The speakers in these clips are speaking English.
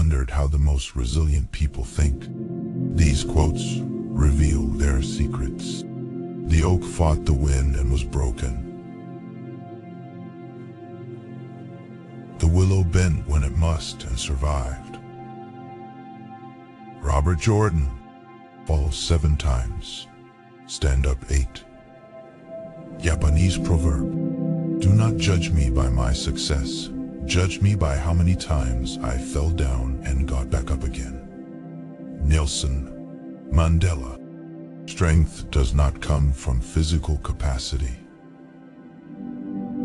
wondered how the most resilient people think. These quotes reveal their secrets. The oak fought the wind and was broken. The willow bent when it must and survived. Robert Jordan falls 7 times, stand up 8. Japanese proverb, do not judge me by my success, judge me by how many times I fell down and got back up again. Nelson Mandela, strength does not come from physical capacity.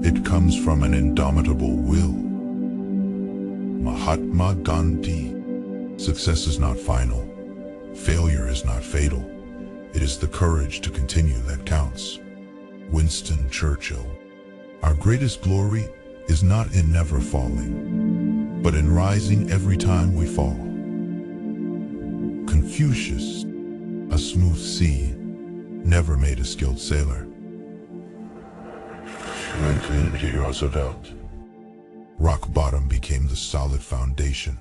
It comes from an indomitable will. Mahatma Gandhi, success is not final. Failure is not fatal. It is the courage to continue that counts. Winston Churchill, our greatest glory is not in never falling, but in rising every time we fall. Confucius, a smooth sea never made a skilled sailor. Rock bottom became the solid foundation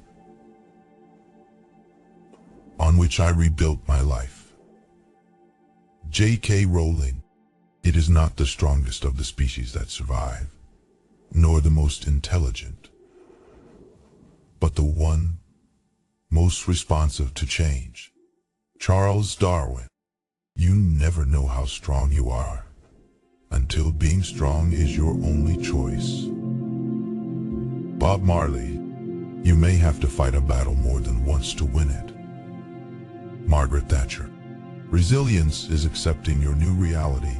on which I rebuilt my life. J.K. Rowling, it is not the strongest of the species that survive, nor the most intelligent, but the one most responsive to change. Charles Darwin, you never know how strong you are until being strong is your only choice. Bob Marley, you may have to fight a battle more than once to win it. Margaret Thatcher, resilience is accepting your new reality,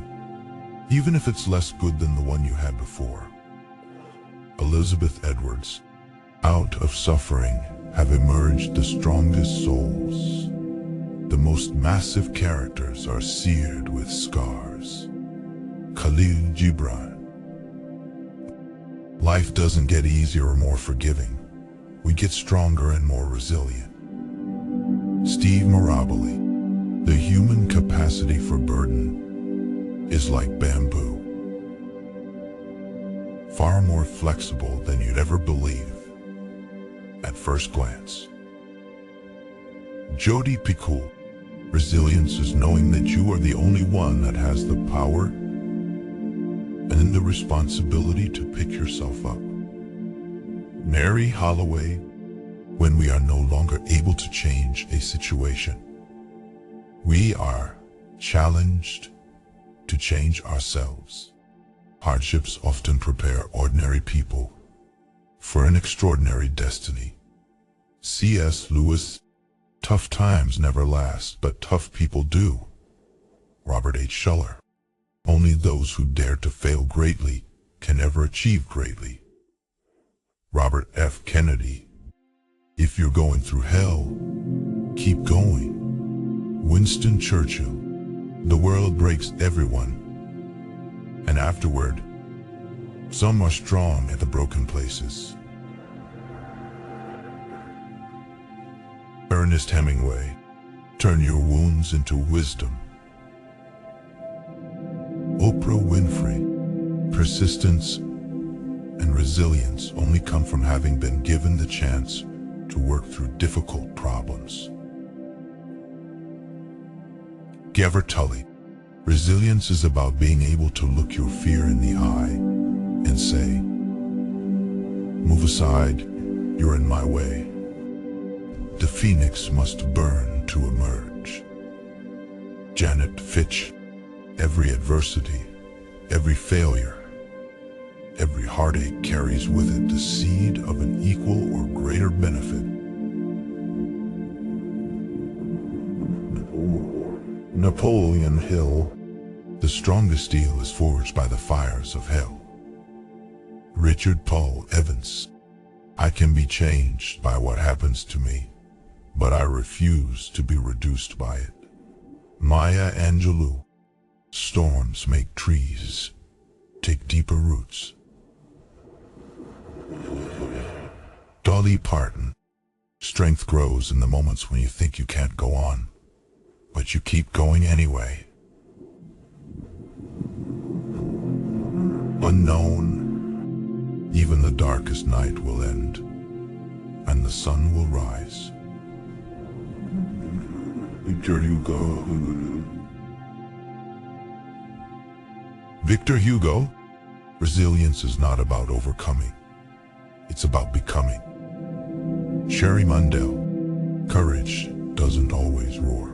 even if it's less good than the one you had before. Elizabeth Edwards, out of suffering have emerged the strongest souls. The most massive characters are seared with scars. Khalil Gibran, life doesn't get easier or more forgiving. We get stronger and more resilient. Steve Maraboli, the human capacity for burden is like bamboo. Far more flexible than you'd ever believe at first glance. Jodi Picoult, resilience is knowing that you are the only one that has the power and the responsibility to pick yourself up. Mary Holloway, when we are no longer able to change a situation, we are challenged to change ourselves. Hardships often prepare ordinary people for an extraordinary destiny. C.S. Lewis, tough times never last, but tough people do. Robert H. Schuller, only those who dare to fail greatly can ever achieve greatly. Robert F. Kennedy, if you're going through hell, keep going. Winston Churchill, the world breaks everyone, and afterward, some are strong at the broken places. Ernest Hemingway, turn your wounds into wisdom. Oprah Winfrey, persistence and resilience only come from having been given the chance to work through difficult problems. Gavin Tully, resilience is about being able to look your fear in the eye and say, move aside, you're in my way. The phoenix must burn to emerge. Janet Fitch, every adversity, every failure, every heartache carries with it the seed of an equal or greater benefit. Napoleon Hill, the strongest steel is forged by the fires of hell. Richard Paul Evans, I can be changed by what happens to me, but I refuse to be reduced by it. Maya Angelou, storms make trees take deeper roots. Dolly Parton, strength grows in the moments when you think you can't go on, but you keep going anyway. Unknown, even the darkest night will end. and the sun will rise. Victor Hugo. Victor Hugo, resilience is not about overcoming. It's about becoming. Sherry Mundell, courage doesn't always roar.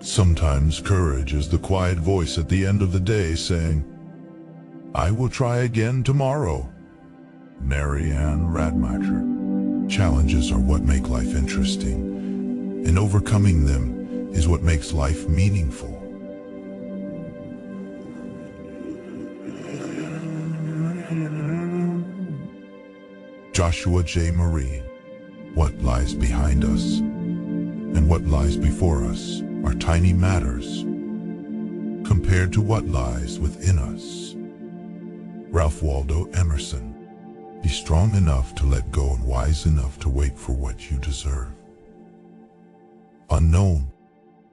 Sometimes courage is the quiet voice at the end of the day saying, I will try again tomorrow. Mary Ann Radmacher. Challenges are what make life interesting, and overcoming them is what makes life meaningful. Joshua J. Marie. What lies behind us and what lies before us are tiny matters compared to what lies within us. Ralph Waldo Emerson. Be strong enough to let go and wise enough to wait for what you deserve. Unknown.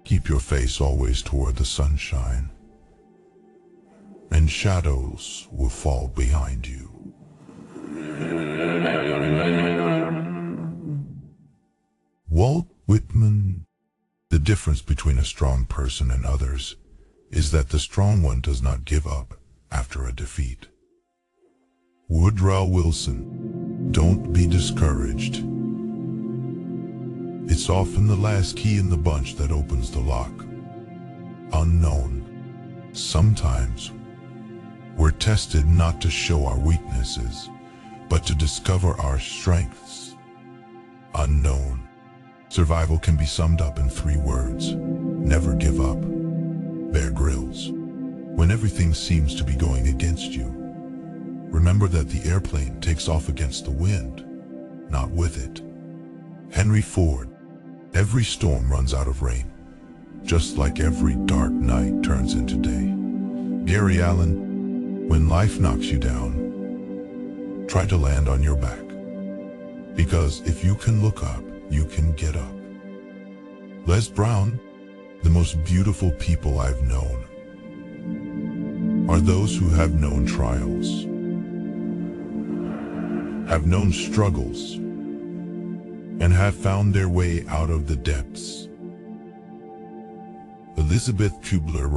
Keep your face always toward the sunshine, and shadows will fall behind you. Walt Whitman. The difference between a strong person and others is that the strong one does not give up after a defeat. Woodrow Wilson. Don't be discouraged. It's often the last key in the bunch that opens the lock. Unknown. Sometimes we're tested not to show our weaknesses, but to discover our strengths. Unknown. Survival can be summed up in 3 words. Never give up. Bear Grylls. When everything seems to be going against you, remember that the airplane takes off against the wind, not with it. Henry Ford. Every storm runs out of rain, just like every dark night turns into day. Gary Allen. When life knocks you down, try to land on your back. Because if you can look up, you can get up. Les Brown. The most beautiful people I've known are those who have known trials, have known struggles, and have found their way out of the depths. Elizabeth Kubler-Ross.